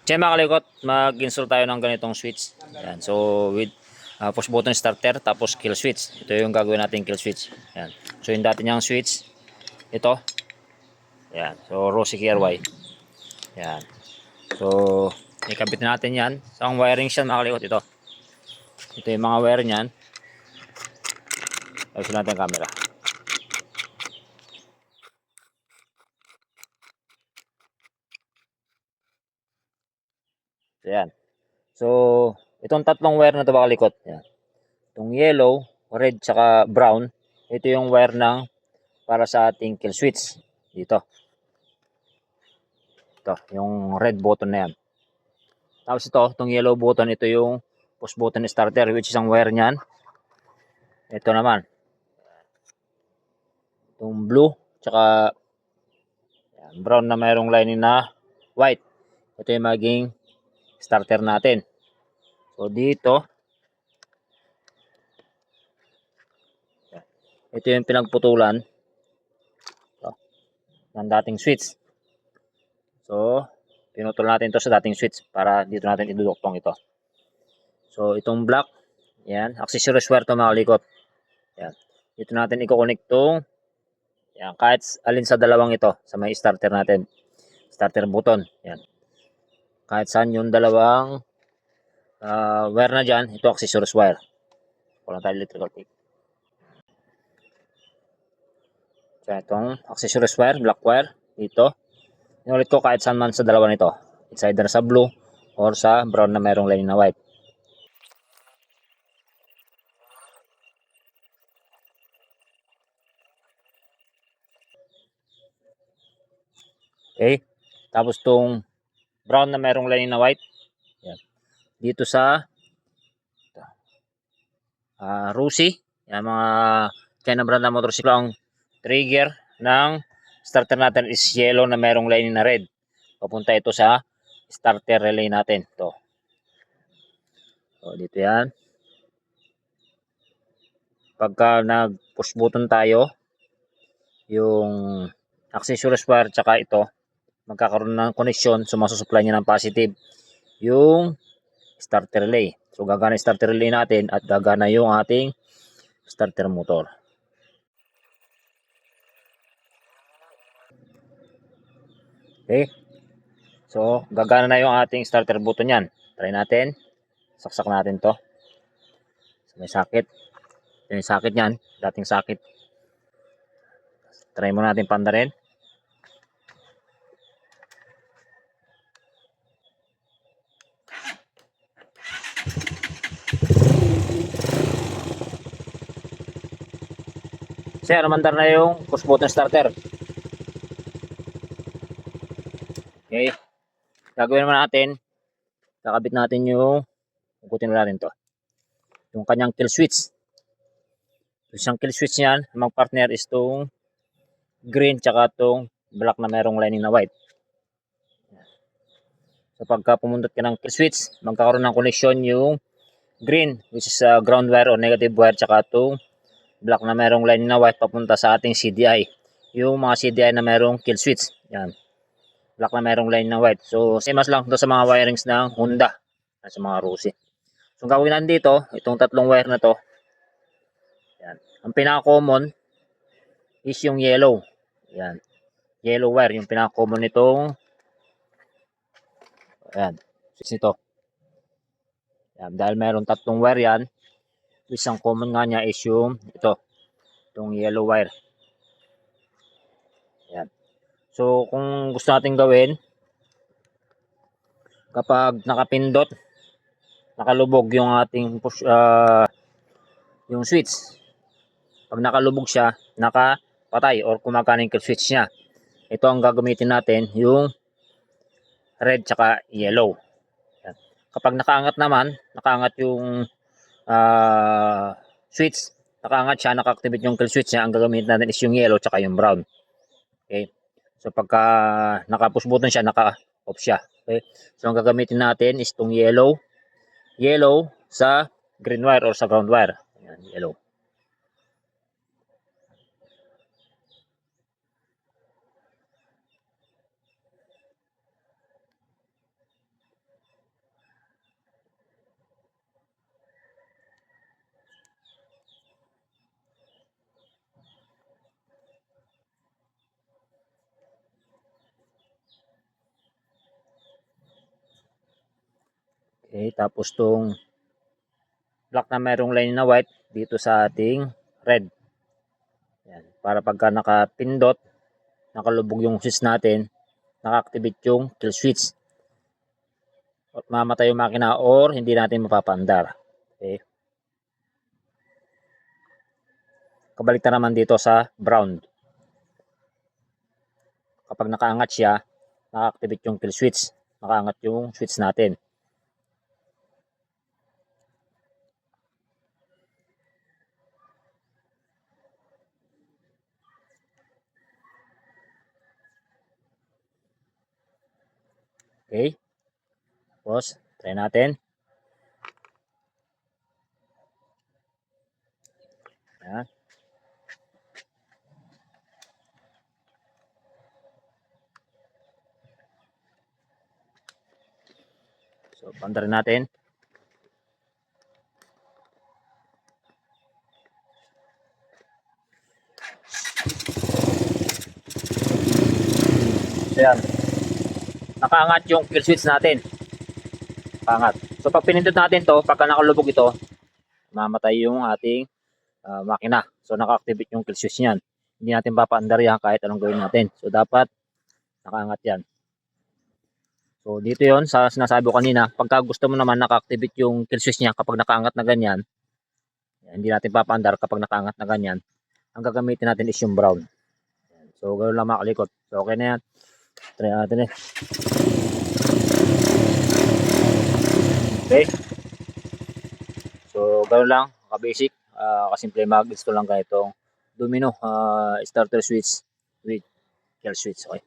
Siya mga kalikot, mag-install tayo ng ganitong switch. Yan. So with push button starter tapos kill switch. Ito yung gagawin natin kill switch. Yan. So yung dati niyang switch, ito. Yan. So Rossi KRY. Yan. So ikabit natin yan. So ang wiring siya mga kalikot, ito. Ito yung mga wire niyan. Ayusin natin ang camera. So yan. So itong tatlong wire na ito mga kalikot. Yan. Itong yellow, red, tsaka brown. Ito yung wire ng para sa ating kill switch. Dito. Ito, yung red button na yan. Tapos ito, itong yellow button, ito yung push button starter, which is ang wire niyan. Ito naman. Itong blue, tsaka yan, brown na mayroong lining na white. Ito yung maging starter natin. So dito, ito yung pinagputulan ng dating switch. So, pinutol natin ito sa dating switch para dito natin iduduktong ito. So, itong black, yan, accessories wire ito mga kalikot. Yan. Dito natin i-connect itong, yan, kahit alin sa dalawang ito, sa may starter natin. Starter button, yan. Kahit saan yung dalawang wire na dyan, ito accessories wire. Walang tayo electrical tape. So, itong accessories wire, black wire, dito. Inulit ko kahit saan man sa dalawa nito. It's either sa blue or sa brown na mayroong lining na white. Okay. Tapos itong brown na mayroong lining na white. Yan. Dito sa Rusi. Yan, mga China brand na motorsiklo. Ang trigger ng starter natin is yellow na mayroong lining na red. Papunta ito sa starter relay natin. Ito. So, dito yan. Pagka nag-push button tayo, yung accessories wire tsaka ito, magkakaroon ng connection. So, masusupply niya ng positive yung starter relay. So, gagana yung starter relay natin at gagana yung ating starter motor. Okay. So, gagana na yung ating starter button yan. Try natin. Saksak natin to. So, may sakit. Yung sakit niyan, dating sakit. Try mo natin panda rin. Sir, mandar na yung push button starter. Okay. Gagawin naman natin, kakabit natin yung, ugutin natin to. Yung kanyang kill switch. So, isang kill switch niyan, ang partner is itong green tsaka itong black na mayroong lining na white. So pagka pumuntot ka ng kill switch, magkakaroon ng connection yung green, which is ground wire or negative wire, tsaka itong black na mayroong lining na white papunta sa ating CDI. Yung mga CDI na mayroong kill switch. Yan. Black na mayroong line na white. So same as lang ito sa mga wirings ng Honda at sa mga Rossi. So gagawin natin dito, itong tatlong wire na to. Yan. Ang pinaka-common is yung yellow. Yan. Yellow wire, yung pinaka-common nitong ayan, switch nito. Yan. Dahil mayroong tatlong wire yan, isang common nga niya is yung ito, itong yellow wire. Yan. So kung gusto natin gawin, kapag nakapindot, nakalubog yung ating push, yung switch. Pag nakalubog siya, nakapatay or kumagana yung switch niya. Ito ang gagamitin natin, yung red tsaka yellow. Yan. Kapag nakaangat naman, nakaangat yung switch, nakaangat siya, naka-activate yung kill switch niya, ang gagamitin natin is yung yellow tsaka yung brown. Okay? So pagka naka-push button siya, naka-off siya. Okay? So ang gagamitin natin is itong yellow sa green wire or sa ground wire. Yan, yellow. Okay, tapos tong black na mayroong line na white dito sa ating red. Yan, para pagka nakapindot, nakalubog yung switch natin, naka-activate yung kill switch. At mamatay yung makina or hindi natin mapapandar. Okay. Kabalik naman dito sa brown. Kapag nakaangat siya, naka-activate yung kill switch. Nakaangat yung switch natin. Okay. Tapos, try natin. Yan. So, pandarin natin. So, yan. Nakaangat yung kill switch natin. Nakaangat. So, pag pinindot natin to, pagka nakalubog ito, mamatay yung ating makina. So, naka-activate yung kill switch niyan. Hindi natin papaandar yan kahit anong gawin natin. So, dapat nakaangat yan. So, dito yon sa sinasabi ko kanina, pagka gusto mo naman naka-activate yung kill switch niya kapag nakaangat na ganyan, hindi natin papaandar kapag nakaangat na ganyan, ang gagamitin natin is yung brown. So, ganoon lang mga kalikot. So, okay na yan. Try natin eh. Okay. So, ganoon lang. Ka-basic. Kasimple mag-install lang ganitong domino starter switch with kill switch. Okay.